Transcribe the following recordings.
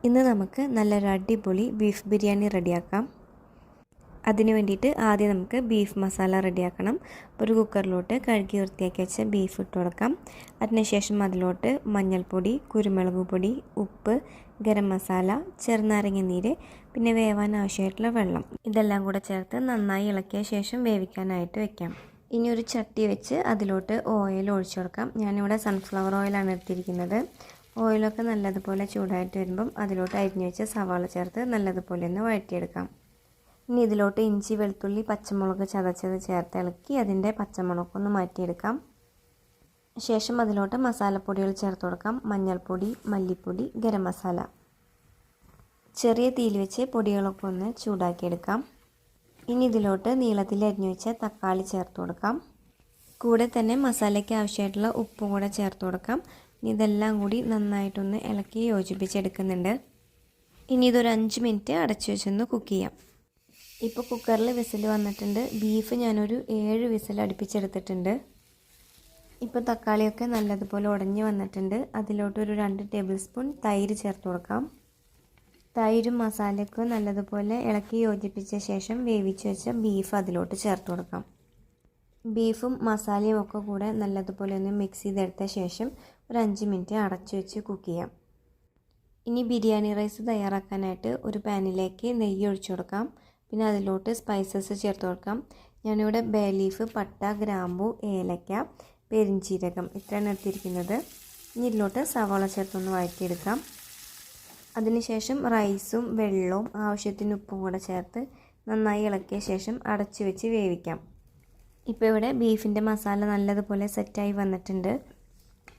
ഇന്ന് നമുക്ക് നല്ലൊരു അടിപൊളി ബീഫ് ബിരിയാണി റെഡിയാക്കാം. അതിന് വേണ്ടിയിട്ട് ആദ്യം നമുക്ക് ബീഫ് മസാല റെഡിയാക്കണം. ഒരു കുക്കറിലോട്ട് കഴുകി വൃത്തിയാക്കി വെച്ച ബീഫ് ഇട്ട് കൊടുക്കാം. അതിനുശേഷം അതിലോട്ട് മഞ്ഞൾപ്പൊടി, കുരുമുളക് പൊടി, ഉപ്പ്, ഗരം മസാല, ചെറുനാരങ്ങ നീര്, പിന്നെ വേവാൻ ആവശ്യമായിട്ടുള്ള വെള്ളം ഇതെല്ലാം കൂടെ ചേർത്ത് നന്നായി ഇളക്കിയ ശേഷം വേവിക്കാനായിട്ട് വെക്കാം. ഇനി ഒരു ചട്ടി വെച്ച് അതിലോട്ട് ഓയിൽ ഒഴിച്ചു കൊടുക്കാം. ഞാനിവിടെ സൺഫ്ലവർ ഓയിലാണ് എടുത്തിരിക്കുന്നത്. ഓയിലൊക്കെ നല്ലതുപോലെ ചൂടായിട്ട് വരുമ്പം അതിലോട്ട് അരിഞ്ഞു വെച്ച സവാള ചേർത്ത് നല്ലതുപോലെ ഒന്ന് വഴറ്റിയെടുക്കാം. ഇനി ഇതിലോട്ട് ഇഞ്ചി, വെളുത്തുള്ളി, പച്ചമുളക് ചതച്ചത് ചേർത്ത് ഇളക്കി അതിൻ്റെ പച്ചമുളകൊന്ന് മാറ്റിയെടുക്കാം. ശേഷം അതിലോട്ട് മസാലപ്പൊടികൾ ചേർത്ത് കൊടുക്കാം. മഞ്ഞൾപ്പൊടി, മല്ലിപ്പൊടി, ഗരം മസാല. ചെറിയ തീയിൽ വെച്ച് പൊടികളൊക്കെ ഒന്ന് ചൂടാക്കിയെടുക്കാം. ഇനി ഇതിലോട്ട് നീളത്തിൽ അരിഞ്ഞു വെച്ച തക്കാളി ചേർത്ത് കൊടുക്കാം. കൂടെ തന്നെ മസാലയ്ക്ക് ആവശ്യമായിട്ടുള്ള ഉപ്പും കൂടെ ചേർത്ത് കൊടുക്കാം. ഇതെല്ലാം കൂടി നന്നായിട്ടൊന്ന് ഇളക്കി യോജിപ്പിച്ചെടുക്കുന്നുണ്ട്. ഇനി ഇതൊരു 5 മിനിറ്റ് അടച്ചു വെച്ചൊന്ന് കുക്ക് ചെയ്യാം. ഇപ്പോൾ കുക്കറിൽ വിസിൽ വന്നിട്ടുണ്ട്. ബീഫ് ഞാനൊരു 7 വിസിൽ അടുപ്പിച്ചെടുത്തിട്ടുണ്ട്. ഇപ്പോൾ തക്കാളിയൊക്കെ നല്ലതുപോലെ ഉടഞ്ഞ് വന്നിട്ടുണ്ട്. അതിലോട്ടൊരു 2 ടേബിൾ സ്പൂൺ തൈര് ചേർത്ത് കൊടുക്കാം. തൈരും മസാലയൊക്കെ നല്ലതുപോലെ ഇളക്കി യോജിപ്പിച്ച ശേഷം വേവിച്ച് വെച്ച ബീഫ് അതിലോട്ട് ചേർത്ത് കൊടുക്കാം. ബീഫും മസാലയും ഒക്കെ കൂടെ നല്ലതുപോലെ ഒന്ന് മിക്സ് ചെയ്തെടുത്ത ശേഷം ഒരു 5 മിനിറ്റ് അടച്ചു വെച്ച് കുക്ക് ചെയ്യാം. ഇനി ബിരിയാണി റൈസ് തയ്യാറാക്കാനായിട്ട് ഒരു പാനിലേക്ക് നെയ്യ് ഒഴിച്ചു കൊടുക്കാം. പിന്നെ അതിലോട്ട് സ്പൈസസ് ചേർത്ത് കൊടുക്കാം. ഞാനിവിടെ ബേ ലീഫ്, പട്ട, ഗ്രാമ്പു, ഏലക്ക, പെരിഞ്ചീരകം ഇത്രയാണ് എടുത്തിരിക്കുന്നത്. ഇനി ഇതിലോട്ട് സവാള ചേർത്തൊന്ന് വഴറ്റിയെടുക്കാം. അതിനുശേഷം റൈസും വെള്ളവും ആവശ്യത്തിന് ഉപ്പും കൂടെ ചേർത്ത് നന്നായി ഇളക്കിയ ശേഷം അടച്ചു വെച്ച് വേവിക്കാം. ഇപ്പോൾ ഇവിടെ ബീഫിൻ്റെ മസാല നല്ലതുപോലെ സെറ്റായി വന്നിട്ടുണ്ട്.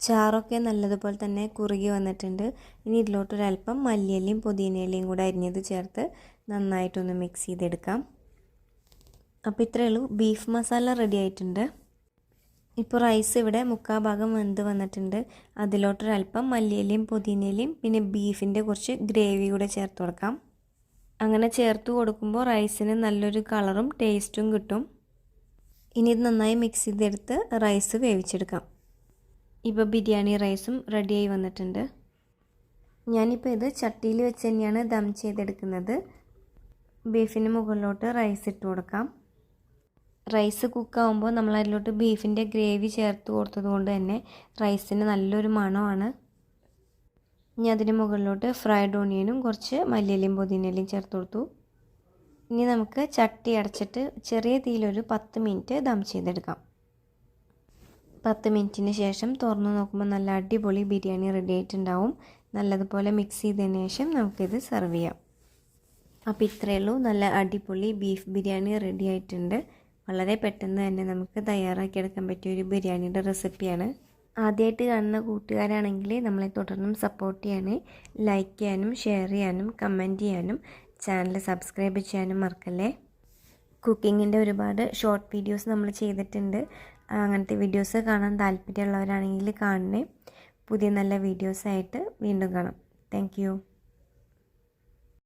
ചാറൊക്കെ നല്ലതുപോലെ തന്നെ കുറുകി വന്നിട്ടുണ്ട്. ഇനി ഇതിലോട്ടൊരൽപ്പം മല്ലിയിലയും പുതിനയിലയും കൂടെ അരിഞ്ഞത് ചേർത്ത് നന്നായിട്ടൊന്ന് മിക്സ് ചെയ്തെടുക്കാം. അപ്പോൾ ഇത്രയേ ഉള്ളൂ, ബീഫ് മസാല റെഡി ആയിട്ടുണ്ട്. ഇപ്പോൾ റൈസ് ഇവിടെ 3/4 ഭാഗം വെന്ത് വന്നിട്ടുണ്ട്. അതിലോട്ടൊരൽപ്പം മല്ലിയിലയും പുതിനയിലയും പിന്നെ ബീഫിൻ്റെ കുറച്ച് ഗ്രേവി കൂടെ ചേർത്ത് കൊടുക്കാം. അങ്ങനെ ചേർത്ത് കൊടുക്കുമ്പോൾ റൈസിന് നല്ലൊരു കളറും ടേസ്റ്റും കിട്ടും. ഇനി ഇത് നന്നായി മിക്സ് ചെയ്തെടുത്ത് റൈസ് വേവിച്ചെടുക്കാം. ഇപ്പോൾ ബിരിയാണി റൈസും റെഡിയായി വന്നിട്ടുണ്ട്. ഞാനിപ്പോൾ ഇത് ചട്ടിയിൽ വെച്ച് തന്നെയാണ് ദം ചെയ്തെടുക്കുന്നത്. ബീഫിന് മുകളിലോട്ട് റൈസ് ഇട്ട് കൊടുക്കാം. റൈസ് കുക്കാവുമ്പോൾ നമ്മൾ അതിലോട്ട് ബീഫിൻ്റെ ഗ്രേവി ചേർത്ത് കൊടുത്തത് കൊണ്ട് തന്നെ റൈസിന് നല്ലൊരു മണമാണ്. ഇനി അതിന് മുകളിലോട്ട് ഫ്രൈഡ് ഓണിയനും കുറച്ച് മല്ലിയിലയും പുതിനയിലയും ചേർത്ത് കൊടുത്തു. ഇനി നമുക്ക് ചട്ടി അടച്ചിട്ട് ചെറിയ തീയിലൊരു 10 മിനിറ്റ് ദം ചെയ്തെടുക്കാം. 10 മിനിറ്റിന് ശേഷം തുറന്ന് നോക്കുമ്പോൾ നല്ല അടിപൊളി ബിരിയാണി റെഡി ആയിട്ടുണ്ടാവും. നല്ലതുപോലെ മിക്സ് ചെയ്തതിന് ശേഷം നമുക്കിത് സെർവ് ചെയ്യാം. അപ്പോൾ ഇത്രയേ ഉള്ളൂ, നല്ല അടിപൊളി ബീഫ് ബിരിയാണി റെഡി ആയിട്ടുണ്ട്. വളരെ പെട്ടെന്ന് തന്നെ നമുക്ക് തയ്യാറാക്കിയെടുക്കാൻ പറ്റിയ ഒരു ബിരിയാണിയുടെ റെസിപ്പിയാണ്. ആദ്യമായിട്ട് കാണുന്ന കൂട്ടുകാരാണെങ്കിൽ നമ്മളെ തുടർന്നും സപ്പോർട്ട് ചെയ്യാനും ലൈക്ക് ചെയ്യാനും ഷെയർ ചെയ്യാനും കമൻറ്റ് ചെയ്യാനും ചാനൽ സബ്സ്ക്രൈബ് ചെയ്യാനും മറക്കല്ലേ. കുക്കിങ്ങിൻ്റെ ഒരുപാട് ഷോർട്ട് വീഡിയോസ് നമ്മൾ ചെയ്തിട്ടുണ്ട്. അങ്ങനത്തെ വീഡിയോസ് കാണാൻ താല്പര്യമുള്ളവരാണെങ്കിൽ കാണണേ. പുതിയ നല്ല വീഡിയോസായിട്ട് വീണ്ടും കാണാം. താങ്ക്